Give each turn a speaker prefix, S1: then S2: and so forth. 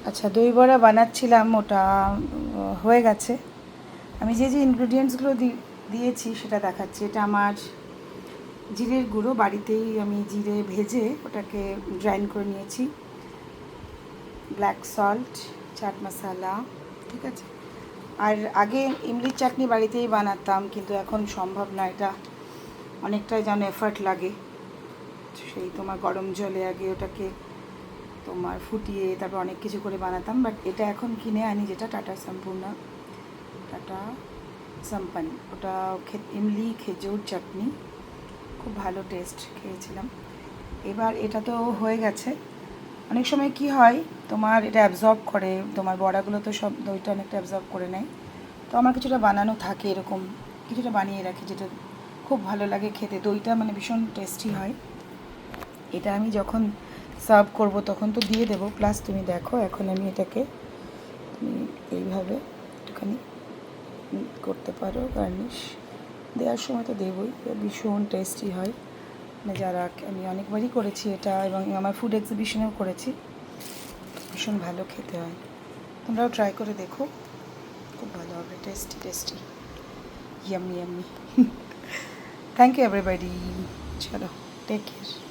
S1: আচ্ছা, দই বড়া বানাচ্ছিলাম, ওটা হয়ে গেছে। আমি যে যে ইনগ্রিডিয়েন্টসগুলো দিয়েছি সেটা দেখাচ্ছি। এটা আমার জিরের গুঁড়ো, বাড়িতেই আমি জিরে ভেজে ওটাকে গ্রাইন্ড করে নিয়েছি। ব্ল্যাক সল্ট, চাট মশলা, ঠিক আছে। আর আগে ইমলির চাটনি বাড়িতেই বানাতাম, কিন্তু এখন সম্ভব না, এটা অনেকটাই যেন এফার্ট লাগে। সেই তোমার গরম জলে আগে ওটাকে তোমার ফুটিয়ে তারপর অনেক কিছু করে বানাতাম, বাট এটা এখন কিনে আনি, যেটা টাটা সম্পান, ওটা ইমলি খেজুর চাটনি, খুব ভালো টেস্ট, খেয়েছিলাম। এবার এটা তো হয়ে গেছে। অনেক সময় কি হয়, তোমার এটা অ্যাবজর্ব করে, তোমার বড়াগুলো তো সব দইটা অনেকটা অ্যাবজর্ব করে নেয়। তো আমার কিছুটা বানানো থাকে, এরকম কিছুটা বানিয়ে রাখি, যেটা খুব ভালো লাগে খেতে। দইটা মানে ভীষণ টেস্টি হয়। এটা আমি যখন সার্ভ করব তখন তো দিয়ে দেবো। প্লাস তুমি দেখো, এখন আমি এটাকে তুমি এইভাবে একটুখানি করতে পারো, গার্নিশ দেওয়ার সময় তো দেবই। ভীষণ টেস্টি হয়, মানে যারা আমি অনেকবারই করেছি এটা, এবং আমার ফুড এক্সিবিশনেও করেছি, ভীষণ ভালো খেতে হয়। তোমরাও ট্রাই করে দেখো, খুব ভালো হবে, tasty tasty, yummy yummy. Thank you everybody, চলো, টেক কেয়ার।